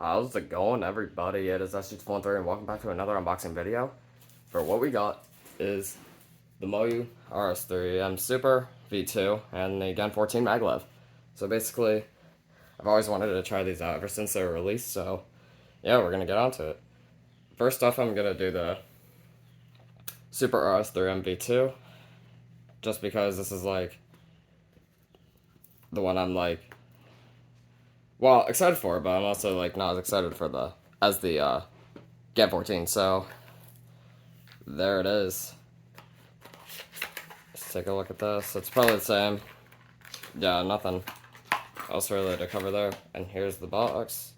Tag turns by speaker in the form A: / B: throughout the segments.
A: How's it going, everybody? It is SG13 and welcome back to another unboxing video. For what we got is the Moyu RS3M Super V2 and the GAN 14 Maglev. So basically, I've always wanted to try these out ever since they were released, so yeah, we're gonna get onto it. First off, I'm gonna do the Super RS3M V2, just because this is like the one I'm like, well, excited for, but I'm also like not as excited for the GAN 14. So there it is. Let's take a look at this. It's probably the same. Yeah, nothing else really to cover there. And here's the box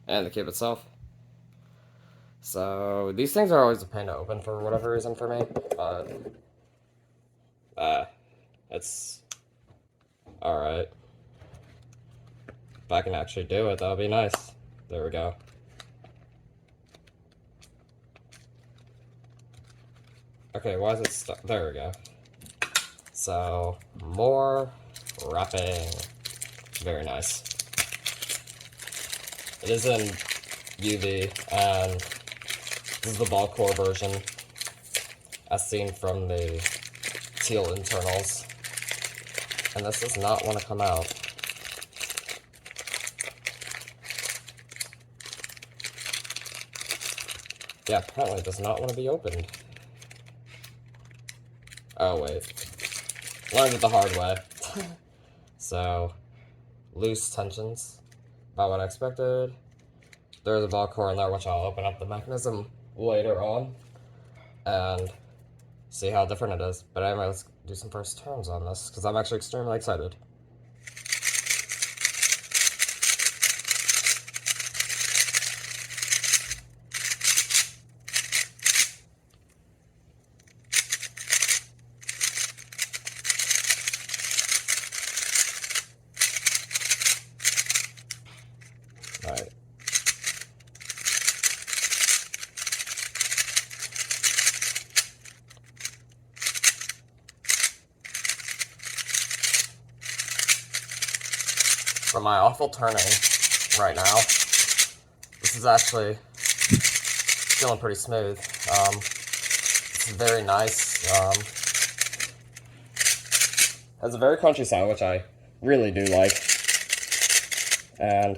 A: and the cube itself. So these things are always a pain to open for whatever reason for me, but it's all right. If I can actually do it, that would be nice. There we go. Okay, why is it stuck? There we go. So, more wrapping. Very nice. It is in UV, and this is the ball core version, as seen from the teal internals. And this does not want to come out. Yeah, apparently it does not want to be opened. Oh, wait. Learned it the hard way. So, loose tensions. About what I expected. There's a ball core in there, which I'll open up the mechanism later on. And see how different it is. But anyway, let's do some first turns on this, because I'm actually extremely excited. Alright. For my awful turning right now, this is actually feeling pretty smooth. It's very nice. Has a very crunchy sound, which I really do like. And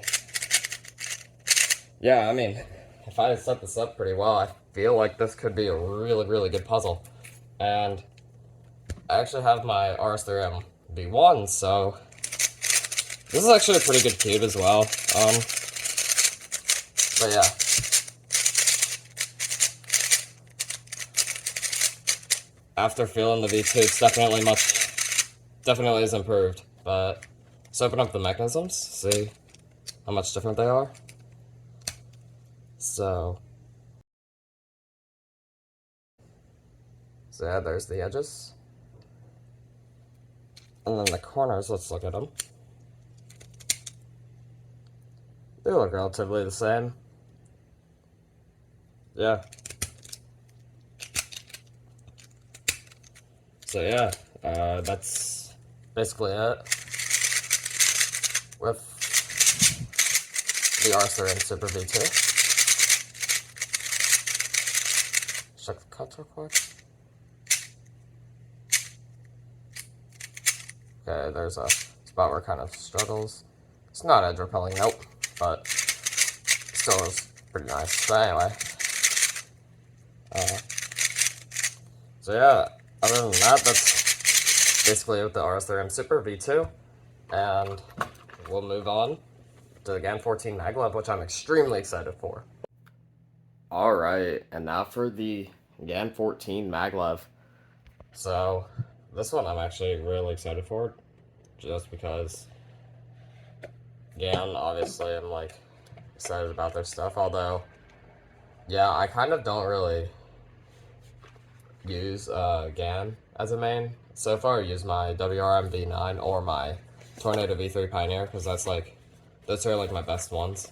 A: yeah, I mean, if I set this up pretty well, I feel like this could be a really, really good puzzle. And I actually have my RS3M V1, so this is actually a pretty good cube as well. But yeah. After feeling the V2, it's definitely is improved. But let's open up the mechanisms, see how much different they are. So yeah, there's the edges. And then the corners, let's look at them. They look relatively the same. Yeah. So yeah, that's basically it with the RS3M Super V2. Check the cuts real quick. Okay, there's a spot where it kind of struggles. It's not edge repelling, nope, but still is pretty nice. But anyway, so yeah, other than that, that's basically it with the RS3M Super V2, and we'll move on to the GAN 14 Maglev, which I'm extremely excited for. Alright, and now for the GAN 14 Maglev. So, this one I'm actually really excited for, just because GAN, obviously, I'm like excited about their stuff, although, yeah, I kind of don't really use GAN as a main. So far, I use my WRM V9 or my Tornado V3 Pioneer, because that's like, those are like my best ones.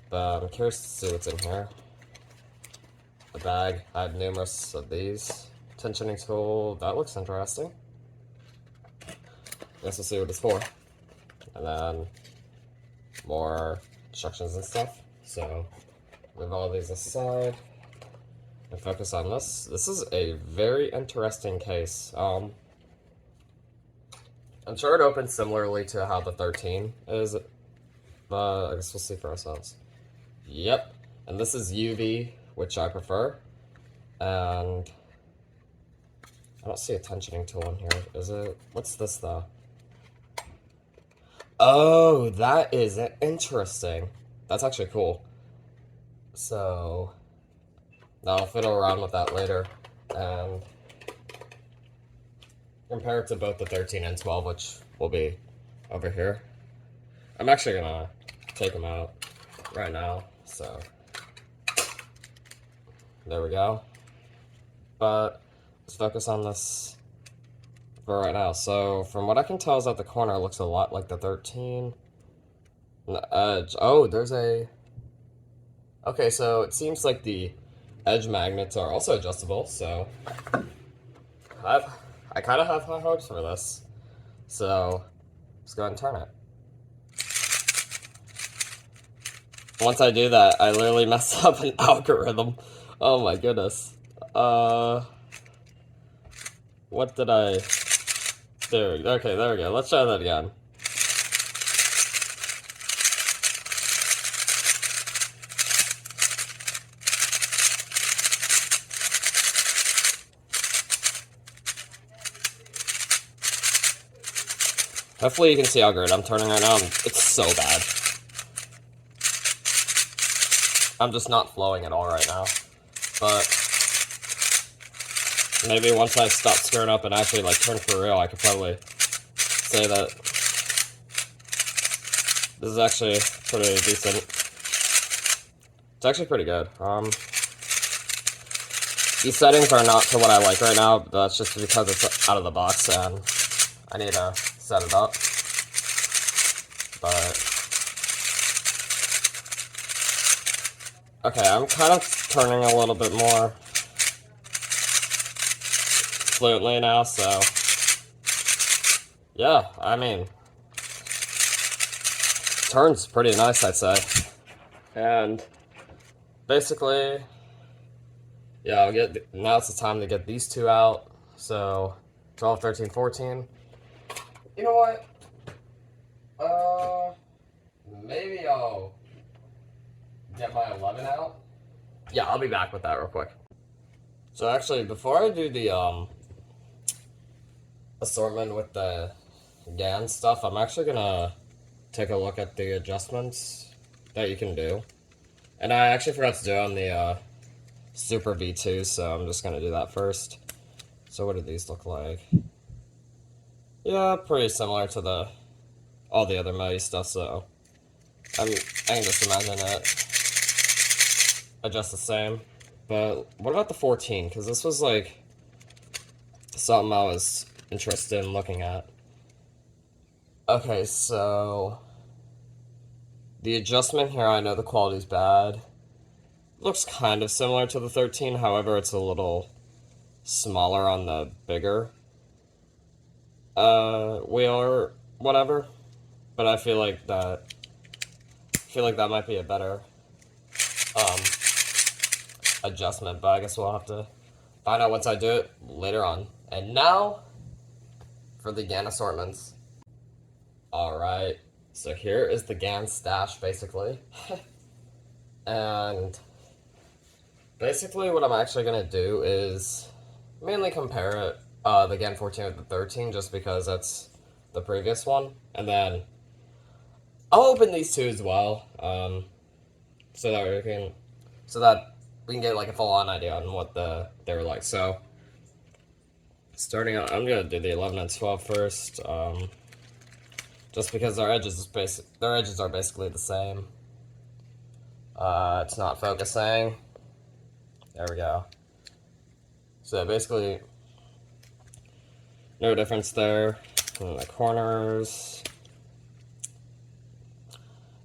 A: But I'm curious to see what's in here. The bag, I have numerous of these. Tensioning tool, that looks interesting. Guess we'll see what it's for. And then more instructions and stuff. So move all these aside and focus on this. This is a very interesting case. I'm sure it opens similarly to how the 13 is, but I guess we'll see for ourselves. Yep, and this is UV, which I prefer, and I don't see a tensioning tool in here. Is it? What's this though? Oh, that is interesting. That's actually cool. So I'll fiddle around with that later and compare it to both the 13 and 12, which will be over here. I'm actually gonna take them out right now, so there we go. But let's focus on this for right now. So from what I can tell is that the corner looks a lot like the 13. And the edge, oh, there's a, okay, so it seems like the edge magnets are also adjustable, so I kind of have high hopes for this. So let's go ahead and turn it. Once I do that, I literally mess up an algorithm. Oh my goodness. What did I do? Okay, there we go. Let's try that again. Hopefully you can see how great I'm turning right now. It's so bad. I'm just not flowing at all right now. But maybe once I stop screwing up and actually like turn for real, I could probably say that this is actually pretty decent. It's actually pretty good. These settings are not to what I like right now, but that's just because it's out of the box and I need to set it up. But okay, I'm kind of turning a little bit more fluently now, so yeah, I mean, turns pretty nice, I'd say. And basically, yeah, now it's the time to get these two out. So 12, 13, 14. You know what? Maybe I'll get my 11 out. Yeah, I'll be back with that real quick. So actually, before I do the assortment with the GAN stuff, I'm actually gonna take a look at the adjustments that you can do. And I actually forgot to do it on the Super V2, so I'm just gonna do that first. So what do these look like? Yeah, pretty similar to all the other Moyu stuff, so I can just imagine it adjust the same. But what about the 14? Because this was like something I was interested in looking at. Okay, so the adjustment here, I know the quality's bad. Looks kind of similar to the 13, however, it's a little smaller on the bigger wheel or whatever. But I feel like that might be a better adjustment, but I guess we'll have to find out once I do it later on. And now for the GAN assortments. Alright, so here is the GAN stash basically. And basically what I'm actually going to do is mainly compare it, the GAN 14 with the 13, just because that's the previous one. And then I'll open these two as well, so that we can get like a full-on idea on what they were like. So starting out, I'm gonna do the 11 and 12 first, just because their edges are basically the same. It's not focusing. There we go. So basically, no difference there. And the corners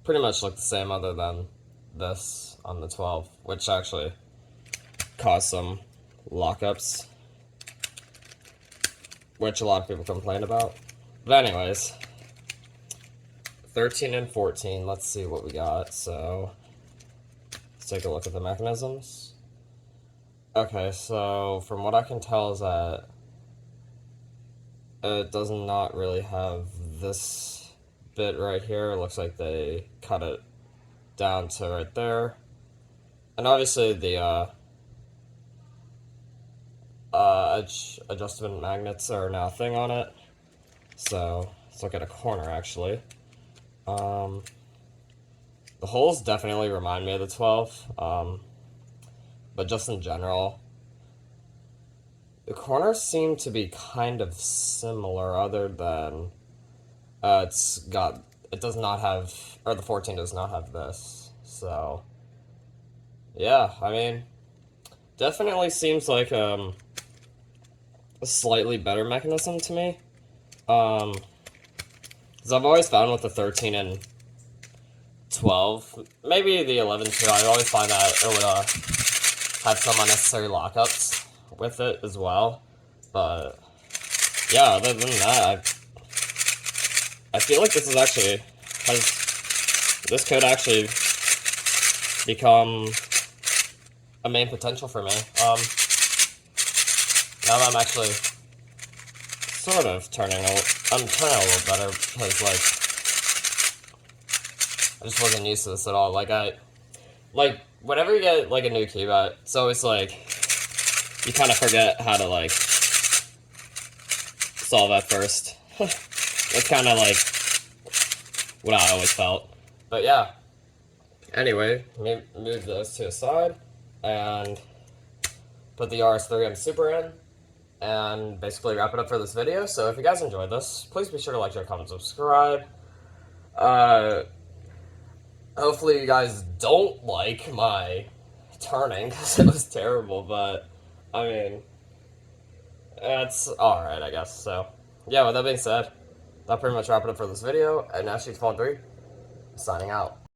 A: pretty much look the same, other than this on the 12, which actually caused some lockups, which a lot of people complain about. But anyways, 13 and 14. Let's see what we got. So let's take a look at the mechanisms. Okay, so from what I can tell is that it does not really have this bit right here. It looks like they cut it down to right there. And obviously the edge adjustment magnets are now a thing on it. So let's look at a corner actually. The holes definitely remind me of the 12, but just in general, the corners seem to be kind of similar, other than it does not have, or the 14 does not have this. So yeah, I mean, definitely seems like a slightly better mechanism to me. Because I've always found with the 13 and 12, maybe the 11 too, I always find that it would have some unnecessary lockups with it as well. But yeah, other than that, I feel like this could actually become a main potential for me. Now that I'm actually sort of I'm turning a little better, because like I just wasn't used to this at all. Like whenever you get like a new keyboard, it's always like you kind of forget how to like solve at first. It's kind of like what I always felt. But yeah. Anyway, move those to a side and put the RS3M Super in, and basically wrap it up for this video. So if you guys enjoyed this, please be sure to like, share, comment, subscribe. Hopefully you guys don't like my turning, because it was terrible, but I mean, it's alright, I guess. So yeah, with that being said, that'll pretty much wrap it up for this video, and Nash Fallen 3, signing out.